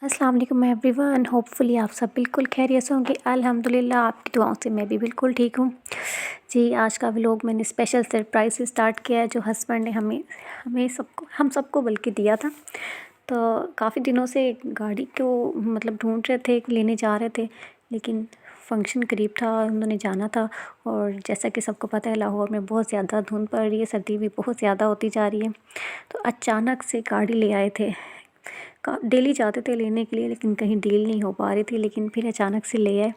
अस्सलाम वालेकुम everyone. Hopefully आप सब बिल्कुल खैरियत से होंगे। अल्हम्दुलिल्लाह आपकी दुआओं से मैं भी बिल्कुल ठीक हूँ। जी, आज का व्लॉग मैंने स्पेशल सरप्राइज़ से स्टार्ट किया है, जो हस्बैंड ने हमें हमें सबको हम सबको बल्कि दिया था। तो काफ़ी दिनों से गाड़ी को मतलब ढूंढ रहे थे, लेने जा रहे थे, लेकिन फंक्शन करीब था, उन्होंने जाना था। और जैसा कि सबको पता है, लाहौर में बहुत ज़्यादा धुंध पड़ रही है, सर्दी भी बहुत ज़्यादा होती जा रही है। तो अचानक से गाड़ी ले आए थे। डेली जाते थे लेने के लिए, लेकिन कहीं डील नहीं हो पा रही थी, लेकिन फिर अचानक से ले आए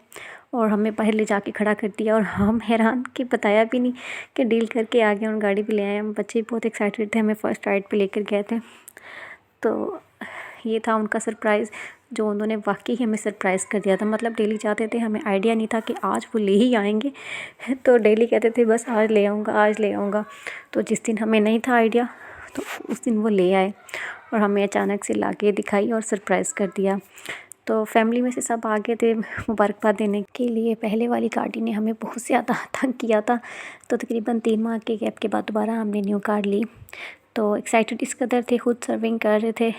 और हमें बाहर ले जाके खड़ा कर दिया। और हम हैरान कि बताया भी नहीं कि डील करके आ गए और गाड़ी भी ले आए। हम बच्चे बहुत एक्साइटेड थे, हमें फ़र्स्ट राइड पे लेकर गए थे। तो ये था उनका सरप्राइज़, जो उन्होंने वाकई हमें सरप्राइज़ कर दिया था। मतलब डेली जाते थे, हमें आइडिया नहीं था कि आज वो ले ही आएंगे। तो डेली कहते थे बस आज ले आऊँगा, आज ले आऊँगा। तो जिस दिन हमें नहीं था आइडिया, तो उस दिन वो ले आए और हमें अचानक से ला के दिखाई और सरप्राइज़ कर दिया। तो फैमिली में से सब आ गए थे मुबारकबाद देने के लिए। पहले वाली गाड़ी ने हमें बहुत ज़्यादा तंग किया था, तो तकरीबन 3 माह के गैप के बाद दोबारा हमने न्यू कार ली। तो एक्साइटेड इस कदर थे, खुद सर्विंग कर रहे थे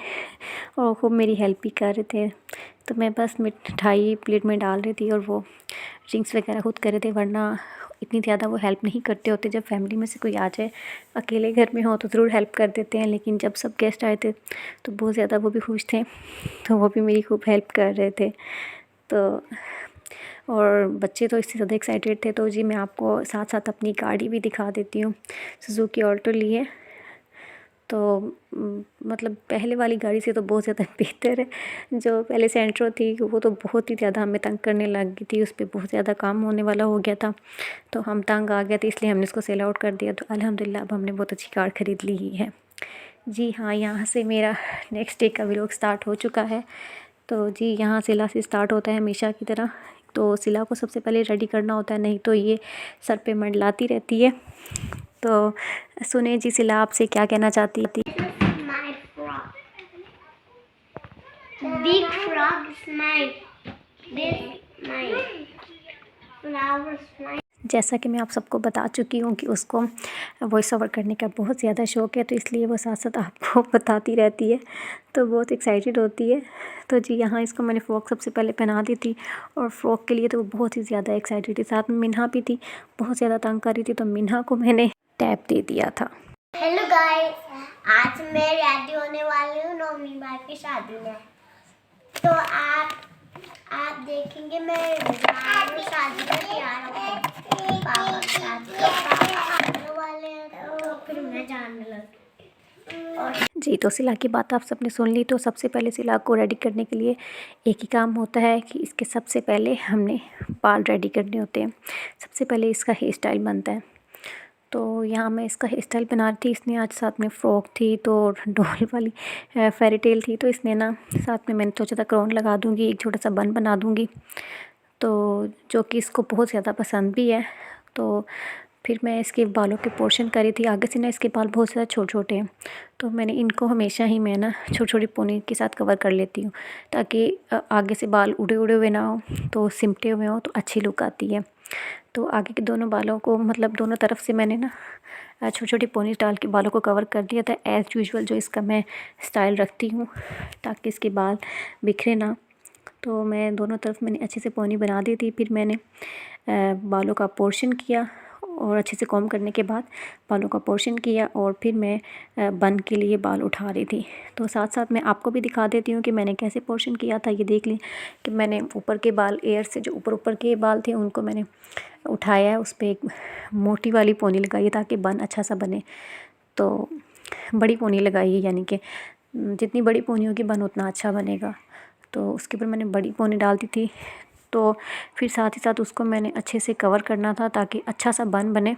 और खूब मेरी हेल्प भी कर रहे थे। तो मैं बस मिठाई प्लेट में डाल रही थी और वो ड्रिंक्स वगैरह खुद कर रहे थे, वरना इतनी ज़्यादा वो हेल्प नहीं करते होते। जब फैमिली में से कोई आ जाए, अकेले घर में हो तो ज़रूर हेल्प कर देते हैं, लेकिन जब सब गेस्ट आए थे तो बहुत ज़्यादा वो भी खुश थे, तो वो भी मेरी खूब हेल्प कर रहे थे। तो और बच्चे तो इससे ज़्यादा एक्साइटेड थे। तो जी, मैं आपको साथ साथ अपनी गाड़ी भी दिखा देती हूँ। सुज़ुकी ऑल्टो ली है। तो मतलब पहले वाली गाड़ी से तो बहुत ज़्यादा बेहतर है। जो पहले सेंट्रो थी वो तो बहुत ही ज़्यादा हमें तंग करने लग गई थी, उस पर बहुत ज़्यादा काम होने वाला हो गया था। तो हम तंग आ गए थे, इसलिए हमने इसको सेल आउट कर दिया। तो अल्हम्दुलिल्लाह अब हमने बहुत अच्छी कार ख़रीद ली ही है। जी हाँ, यहाँ से मेरा नेक्स्ट डे का व्लॉग स्टार्ट हो चुका है। तो जी, यहाँ सिला से स्टार्ट होता है हमेशा की तरह। तो सिला को सबसे पहले रेडी करना होता है, नहीं तो ये सर पे मंडलाती रहती है। तो सुने जी, सिला आपसे क्या कहना चाहती थी? Big frog smile. This my flower smile. जैसा कि मैं आप सबको बता चुकी हूँ कि उसको वॉइस ओवर करने का बहुत ज़्यादा शौक़ है, तो इसलिए वो साथ साथ आपको बताती रहती है, तो बहुत एक्साइटेड होती है। तो जी, यहाँ इसको मैंने फ़्रॉक सबसे पहले पहना दी थी, और फ़्रॉक के लिए तो वो बहुत ही ज़्यादा एक्साइटेड थी। साथ में मिन्हा भी थी, बहुत ज़्यादा तंग कर रही थी, तो मिन्हा को मैंने टैप दे दिया था। हेलो गाइस, आज मैं रेडी होने वाली हूँ नौमी भाई की शादी में। तो आप देखेंगे मैं शादी में तैयार होकर पापा के साथ। पापा आने वाले हैं, तो फिर मैं जाने लगी। जी, तो सिला की बात आप सबने सुन ली। तो सबसे पहले सिला को रेडी करने के लिए एक ही काम होता है कि इसके सबसे पहले हमने बाल रेडी करने होते हैं। सबसे पहले इसका हेयर स्टाइल बनता है। तो यहाँ मैं इसका हेयर स्टाइल बना रही थी। इसने आज साथ में फ़्रॉक थी, तो डॉल वाली फेरी टेल थी, तो इसने ना साथ में मैंने सोचा था क्राउन लगा दूँगी, एक छोटा सा बन बना दूँगी, तो जो कि इसको बहुत ज़्यादा पसंद भी है। तो फिर मैं इसके बालों के पोर्शन करी थी। आगे से ना इसके बाल बहुत ज़्यादा छोटे छोटे हैं, तो मैंने इनको हमेशा ही मैं ना छोटी छोटी पोनी के साथ कवर कर लेती हूँ, ताकि आगे से बाल उड़े उड़े हुए ना हो, तो सिमटे हुए हो तो अच्छी लुक आती है। तो आगे के दोनों बालों को मतलब दोनों तरफ से मैंने ना छोटी छोटी पोनी डाल के बालों को कवर कर दिया था, एज़ यूजुअल जो इसका मैं स्टाइल रखती हूँ, ताकि इसके बाल बिखरे ना। तो मैं दोनों तरफ मैंने अच्छे से पोनी बना दी थी। फिर मैंने बालों का पोर्शन किया, और अच्छे से कॉम्ब करने के बाद बालों का पोर्शन किया, और फिर मैं बन के लिए बाल उठा रही थी। तो साथ साथ मैं आपको भी दिखा देती हूँ कि मैंने कैसे पोर्शन किया था। ये देख ली कि मैंने ऊपर के बाल, एयर से जो ऊपर ऊपर के बाल थे उनको मैंने उठाया है, उस पर एक मोटी वाली पोनी लगाई है ताकि बन अच्छा सा बने। तो बड़ी पोनी लगाई है, यानी कि जितनी बड़ी पोनी होगी बन उतना अच्छा बनेगा। तो उसके ऊपर मैंने बड़ी पोनी डाल दी थी। तो फिर साथ ही साथ उसको मैंने अच्छे से कवर करना था ताकि अच्छा सा बन बने,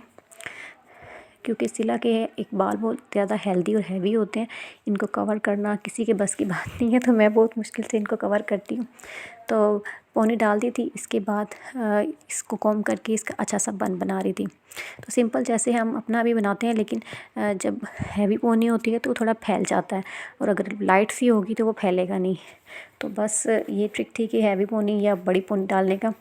क्योंकि सिला के एक बाल बहुत ज़्यादा हेल्दी और हैवी होते हैं। इनको कवर करना किसी के बस की बात नहीं है, तो मैं बहुत मुश्किल से इनको कवर करती हूँ। तो पोनी डाल दी थी, इसके बाद इसको कॉम्ब करके इसका अच्छा सा बन बना रही थी। तो सिंपल जैसे हम अपना भी बनाते हैं, लेकिन जब हैवी पोनी होती है तो थोड़ा फैल जाता है, और अगर लाइट सी होगी तो वो फैलेगा नहीं। तो बस ये ट्रिक थी कि हैवी पोनी या बड़ी पोनी डालने का।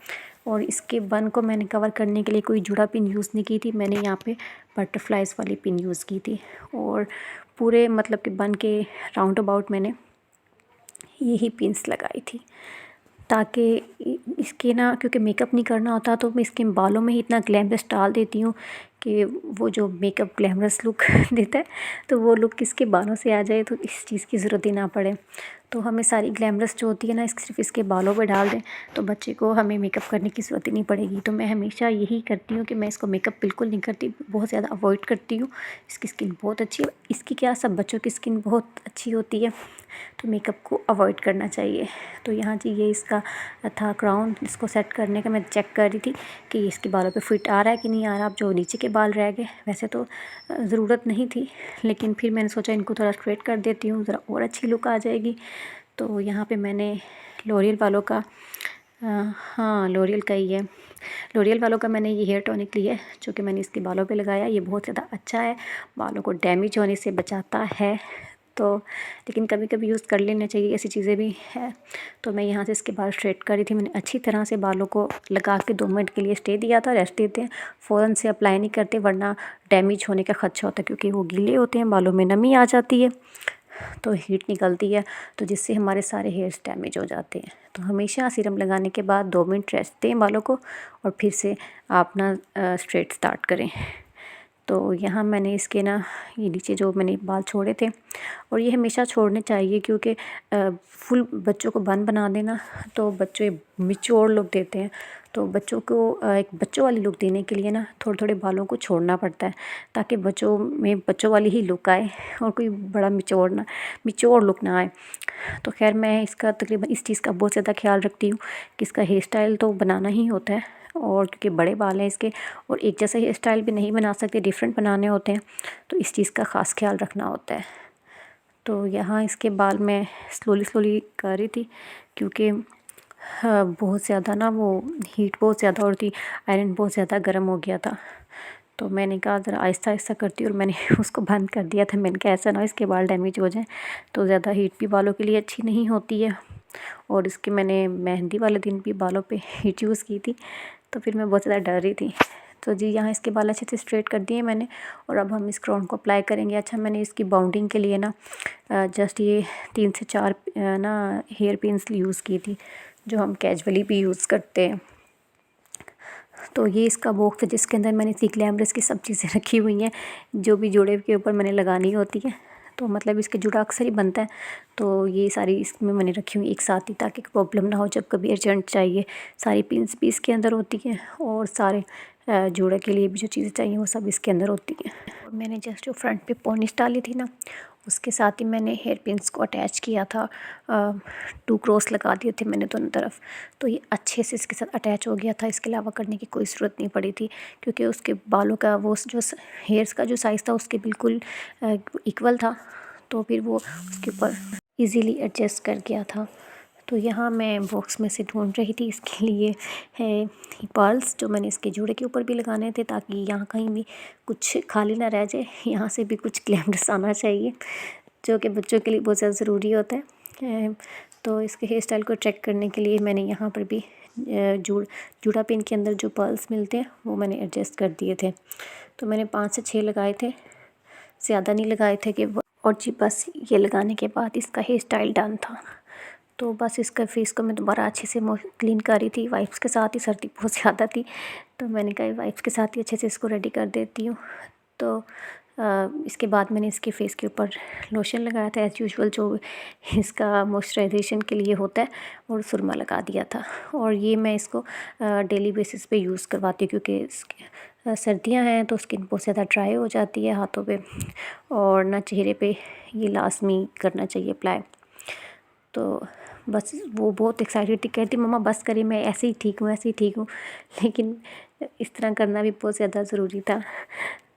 और इसके बन को मैंने कवर करने के लिए कोई जुड़ा पिन यूज़ नहीं की थी, मैंने यहाँ पे बटरफ्लाइज़ वाली पिन यूज़ की थी। और पूरे मतलब कि बन के राउंड अबाउट मैंने यही पिन्स लगाई थी ताकि इसके ना, क्योंकि मेकअप नहीं करना होता तो मैं इसके बालों में ही इतना ग्लैमरस डाल देती हूँ कि वो जो मेकअप ग्लैमरस लुक देता है तो वो लुक इसके बालों से आ जाए, तो इस चीज़ की ज़रूरत ही ना पड़े। तो हमें सारी ग्लैमरस जो होती है ना सिर्फ इसके बालों पे डाल दें तो बच्चे को हमें मेकअप करने की ज़रूरत ही नहीं पड़ेगी। तो मैं हमेशा यही करती हूँ कि मैं इसको मेकअप बिल्कुल नहीं करती, बहुत ज़्यादा अवॉइड करती हूँ। इसकी स्किन बहुत अच्छी है, इसकी क्या सब बच्चों की स्किन बहुत अच्छी होती है, तो मेकअप को अवॉइड करना चाहिए। तो यहाँ जी ये इसका था क्राउन, इसको सेट करने का मैं चेक कर रही थी कि इसके बालों पे फिट आ रहा है कि नहीं आ रहा। अब जो नीचे के बाल रह गए वैसे तो ज़रूरत नहीं थी, लेकिन फिर मैंने सोचा इनको थोड़ा स्ट्रेट कर देती हूँ, ज़रा और अच्छी लुक आ जाएगी। तो यहाँ पे मैंने लॉरियल वालों का हाँ लॉरियल का ही है, लॉरियल वालों का मैंने ये हेयर टॉनिक लिया है जो कि मैंने इसके बालों पे लगाया। ये बहुत ज़्यादा अच्छा है, बालों को डैमेज होने से बचाता है। तो लेकिन कभी कभी यूज़ कर लेना चाहिए, ऐसी चीज़ें भी है। तो मैं यहाँ से इसके बाल स्ट्रेट कर रही थी। मैंने अच्छी तरह से बालों को लगा के 2 मिनट के लिए स्टे दिया था। रेस्ट देते हैं, फ़ौरन से अप्लाई नहीं करते वरना डैमेज होने का खदशा होता है, क्योंकि वो गीले होते हैं, बालों में नमी आ जाती है तो हीट निकलती है, तो जिससे हमारे सारे हेयर्स डैमेज हो जाते हैं। तो हमेशा सीरम लगाने के बाद 2 मिनट रेस्ट दें बालों को और फिर से आप ना स्ट्रेट स्टार्ट करें। तो यहाँ मैंने इसके ना ये नीचे जो मैंने बाल छोड़े थे, और ये हमेशा छोड़ने चाहिए क्योंकि फुल बच्चों को बन बना देना तो बच्चे मिच्योर लुक देते हैं। तो बच्चों को एक बच्चों वाली लुक देने के लिए ना थोड़े थोड़े बालों को छोड़ना पड़ता है ताकि बच्चों में बच्चों वाली ही लुक आए और कोई बड़ा मिच्योर लुक ना आए। तो खैर मैं इसका तकरीबन इस चीज़ का बहुत ज़्यादा ख्याल रखती हूँ कि इसका हेयर स्टाइल तो बनाना ही होता है, और क्योंकि बड़े बाल हैं इसके और एक जैसा हेयर स्टाइल भी नहीं बना सकते, डिफरेंट बनाने होते हैं, तो इस चीज़ का ख़ास ख्याल रखना होता है। तो यहाँ इसके बाल मैं स्लोली कर रही थी क्योंकि बहुत ज़्यादा ना वो हीट बहुत ज़्यादा हो रही थी, आयरन बहुत ज़्यादा गर्म हो गया था। तो मैंने कहा ज़रा आहिस्ता करती और मैंने उसको बंद कर दिया था। मैंने कहा ऐसा ना इसके बाल डैमेज हो जाएं, तो ज़्यादा हीट भी बालों के लिए अच्छी नहीं होती है। और इसके मैंने मेहंदी वाले दिन भी बालों पे हीट यूज़ की थी, तो फिर मैं बहुत ज़्यादा डर रही थी। तो जी यहाँ इसके बाल अच्छे से स्ट्रेट कर दिए मैंने, और अब हम इस क्राउन को अप्लाई करेंगे। अच्छा मैंने इसकी बाउंडिंग के लिए ना जस्ट ये 3 से 4 ना हेयर पिन्स यूज़ की थी जो हम कैजुअली भी यूज़ करते हैं। तो ये इसका बॉक्स है जिसके अंदर मैंने इतनी ग्लैमरस की सब चीज़ें रखी हुई हैं जो भी जोड़े के ऊपर मैंने लगानी होती है। तो मतलब इसके जुड़ा अक्सर ही बनता है, तो ये सारी इसमें मैंने रखी हुई एक साथ ही ताकि प्रॉब्लम ना हो जब कभी अर्जेंट चाहिए। सारी पिन्स भी इसके अंदर होती हैं और सारे जोड़े के लिए भी जो चीज़ें चाहिए वो सब इसके अंदर होती हैं। और मैंने जस्ट जो फ्रंट पे पॉनिश डाली थी ना उसके साथ ही मैंने हेयर पिन्स को अटैच किया था। 2 क्रॉस लगा दिए थे मैंने दोनों तरफ, तो ये अच्छे से इसके साथ अटैच हो गया था। इसके अलावा करने की कोई ज़रूरत नहीं पड़ी थी क्योंकि उसके बालों का वो जो हेयर्स का जो साइज़ था उसके बिल्कुल इक्वल था, तो फिर वो उसके ऊपर इजीली एडजस्ट कर गया था। तो यहाँ मैं बॉक्स में से ढूंढ रही थी इसके लिए है पर्ल्स जो मैंने इसके जोड़े के ऊपर भी लगाने थे ताकि यहाँ कहीं भी कुछ खाली ना रह जाए। यहाँ से भी कुछ ग्लैमरस आना चाहिए जो कि बच्चों के लिए बहुत ज़्यादा ज़रूरी होता है। तो इसके हेयर स्टाइल को चेक करने के लिए मैंने यहाँ पर भी जूड़ा पिन के अंदर जो पर्ल्स मिलते हैं वो मैंने एडजस्ट कर दिए थे। तो मैंने 5 से 6 लगाए थे, ज़्यादा नहीं लगाए थे कि और जी बस ये लगाने के बाद इसका हेयर स्टाइल डन था। तो बस इसका फेस को मैं दोबारा अच्छे से क्लीन कर रही थी वाइप्स के साथ ही। सर्दी बहुत ज़्यादा थी तो मैंने कहा वाइप्स के साथ ही अच्छे से इसको रेडी कर देती हूँ। तो इसके बाद मैंने इसके फेस के ऊपर लोशन लगाया था एज़ यूजुअल जो इसका मॉइस्चराइजेशन के लिए होता है, और सुरमा लगा दिया था। और ये मैं इसको डेली बेसिस पे यूज़ करवाती हूँ क्योंकि सर्दियाँ हैं तो स्किन बहुत ज़्यादा ड्राई हो जाती है हाथों पे, और ना चेहरे पे ये लाजमी करना चाहिए अप्लाई। तो बस वो बहुत एक्साइटेड थी, कहती मम्मा बस करिए मैं ऐसे ही ठीक हूँ, ऐसे ही ठीक हूँ, लेकिन इस तरह करना भी बहुत ज़्यादा ज़रूरी था।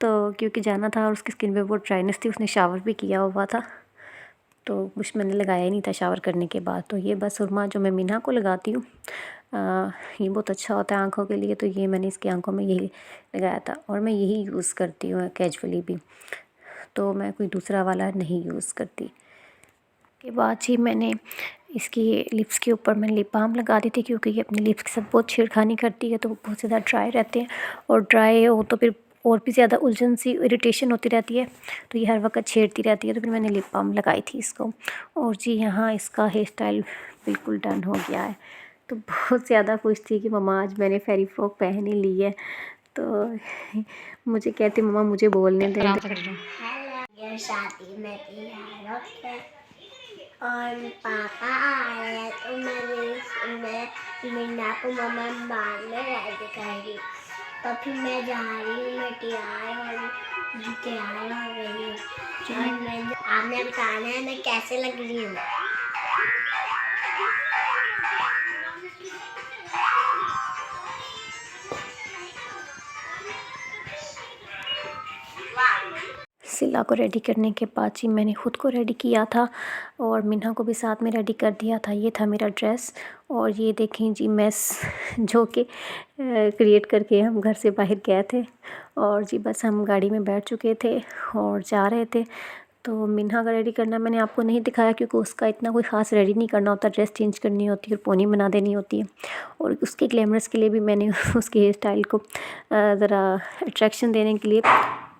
तो क्योंकि जाना था और उसकी स्किन पे बहुत ड्राइनेस थी, उसने शावर भी किया हुआ था तो कुछ मैंने लगाया ही नहीं था शावर करने के बाद। तो ये बस सुरमा जो मैं मीना को लगाती हूँ ये बहुत अच्छा होता है आँखों के लिए, तो ये मैंने इसकी आँखों में यही लगाया था और मैं यही यूज़ करती हूँ कैजुअली भी, तो मैं कोई दूसरा वाला नहीं यूज़ करती। के बाद जी मैंने इसकी लिप्स के ऊपर मैं लिप बाम लगा दी थी क्योंकि ये अपने लिप्स के साथ बहुत छेड़खानी करती है तो वो बहुत ज़्यादा ड्राई रहते हैं, और ड्राई हो तो फिर और भी ज़्यादा उलझन सी इरिटेशन होती रहती है, तो ये हर वक्त छेड़ती रहती है। तो फिर मैंने लिप बाम लगाई थी इसको। और जी यहाँ इसका हेयर स्टाइल बिल्कुल डन हो गया है। तो बहुत ज़्यादा खुश थी कि मम्मा आज मैंने फेरी फ्रॉक पहन ही ली है। तो मुझे कहती मम्मा मुझे बोलने दें। हेलो, ये शादी में तैयार होके और पापा आ रहे हैं, तो मैं मीना को मम्मा बाद में रेडी करेगी। तो फिर मैं जा रही हूँ, मैं तैयार हो गई हूँ। और आपने बताना है मैं कैसे लग रही हूँ। सिला को रेडी करने के बाद जी मैंने ख़ुद को रेडी किया था और मिन्हा को भी साथ में रेडी कर दिया था। ये था मेरा ड्रेस और ये देखें जी मेस जो कि क्रिएट करके हम घर से बाहर गए थे। और जी बस हम गाड़ी में बैठ चुके थे और जा रहे थे। तो मिन्हा का रेडी करना मैंने आपको नहीं दिखाया क्योंकि उसका इतना कोई ख़ास रेडी नहीं करना होता, ड्रेस चेंज करनी होती है और पोनी बना देनी होती है। और उसके ग्लैमरस के लिए भी मैंने उसके हेयर स्टाइल को ज़रा अट्रैक्शन देने के लिए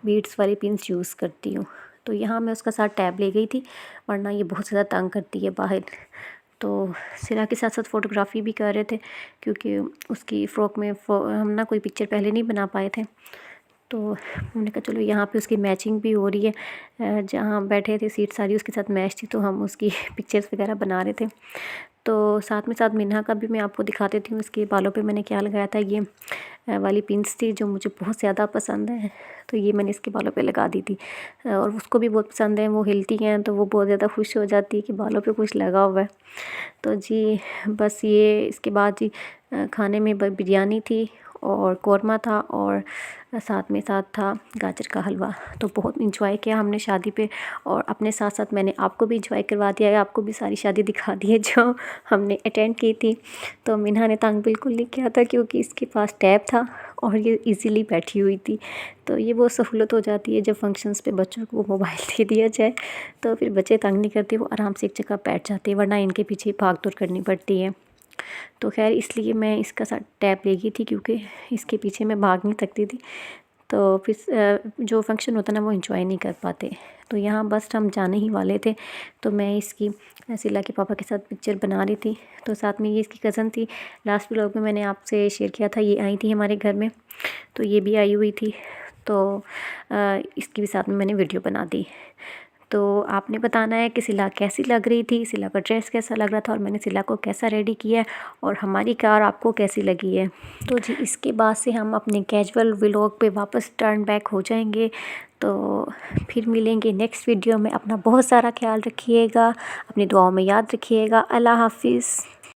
बीड्स वाली पिन्स यूज़ करती हूँ। तो यहाँ मैं उसका साथ टैब ले गई थी, वरना ये बहुत ज़्यादा तंग करती है बाहर। तो सिला के साथ साथ फ़ोटोग्राफ़ी भी कर रहे थे क्योंकि उसकी फ़्रॉक में हम ना कोई पिक्चर पहले नहीं बना पाए थे। तो मैंने कहा चलो यहाँ पे उसकी मैचिंग भी हो रही है, जहाँ बैठे थे सीट सारी उसके साथ मैच थी, तो हम उसकी पिक्चर्स वगैरह बना रहे थे। तो साथ में साथ मिन्हा का भी मैं आपको दिखा देती हूँ, इसके बालों पे मैंने क्या लगाया था। ये वाली पिन्स थी जो मुझे बहुत ज़्यादा पसंद है, तो ये मैंने इसके बालों पे लगा दी थी और उसको भी बहुत पसंद है। वो हिलती हैं तो वो बहुत ज़्यादा खुश हो जाती है कि बालों पे कुछ लगा हुआ है। तो जी बस ये इसके बाद जी खाने में बिरयानी थी और कौरमा था और साथ था गाजर का हलवा। तो बहुत इंजॉय किया हमने शादी पे और अपने साथ साथ मैंने आपको भी इंजॉय करवा दिया है, आपको भी सारी शादी दिखा दी है जो हमने अटेंड की थी। तो मिन्हा ने तंग बिल्कुल नहीं किया था क्योंकि इसके पास टैब था और ये इजीली बैठी हुई थी। तो ये बहुत सहूलत हो जाती है जब फंक्शंस पे बच्चों को मोबाइल दे दिया जाए, तो फिर बच्चे तंग नहीं करते, वो आराम से एक जगह बैठ जाते हैं, वरना इनके पीछे भाग दौड़ करनी पड़ती है। तो खैर इसलिए मैं इसका साथ टैब ले गई थी क्योंकि इसके पीछे मैं भाग नहीं सकती थी। तो फिर जो फंक्शन होता ना वो एंजॉय नहीं कर पाते। तो यहाँ बस हम जाने ही वाले थे, तो मैं इसकी सिला के पापा के साथ पिक्चर बना रही थी। तो साथ में ये इसकी कज़न थी, लास्ट व्लॉग में मैंने आपसे शेयर किया था, ये आई थी हमारे घर में, तो ये भी आई हुई थी। तो इसकी भी साथ में मैंने वीडियो बना दी। तो आपने बताना है कि सिला कैसी लग रही थी, सिला का ड्रेस कैसा लग रहा था और मैंने सिला को कैसा रेडी किया है और हमारी कार आपको कैसी लगी है। तो जी इसके बाद से हम अपने कैजुअल व्लॉग पे वापस टर्न बैक हो जाएंगे। तो फिर मिलेंगे नेक्स्ट वीडियो में। अपना बहुत सारा ख्याल रखिएगा, अपनी दुआओं में याद रखिएगा। अल्लाह हाफिज़।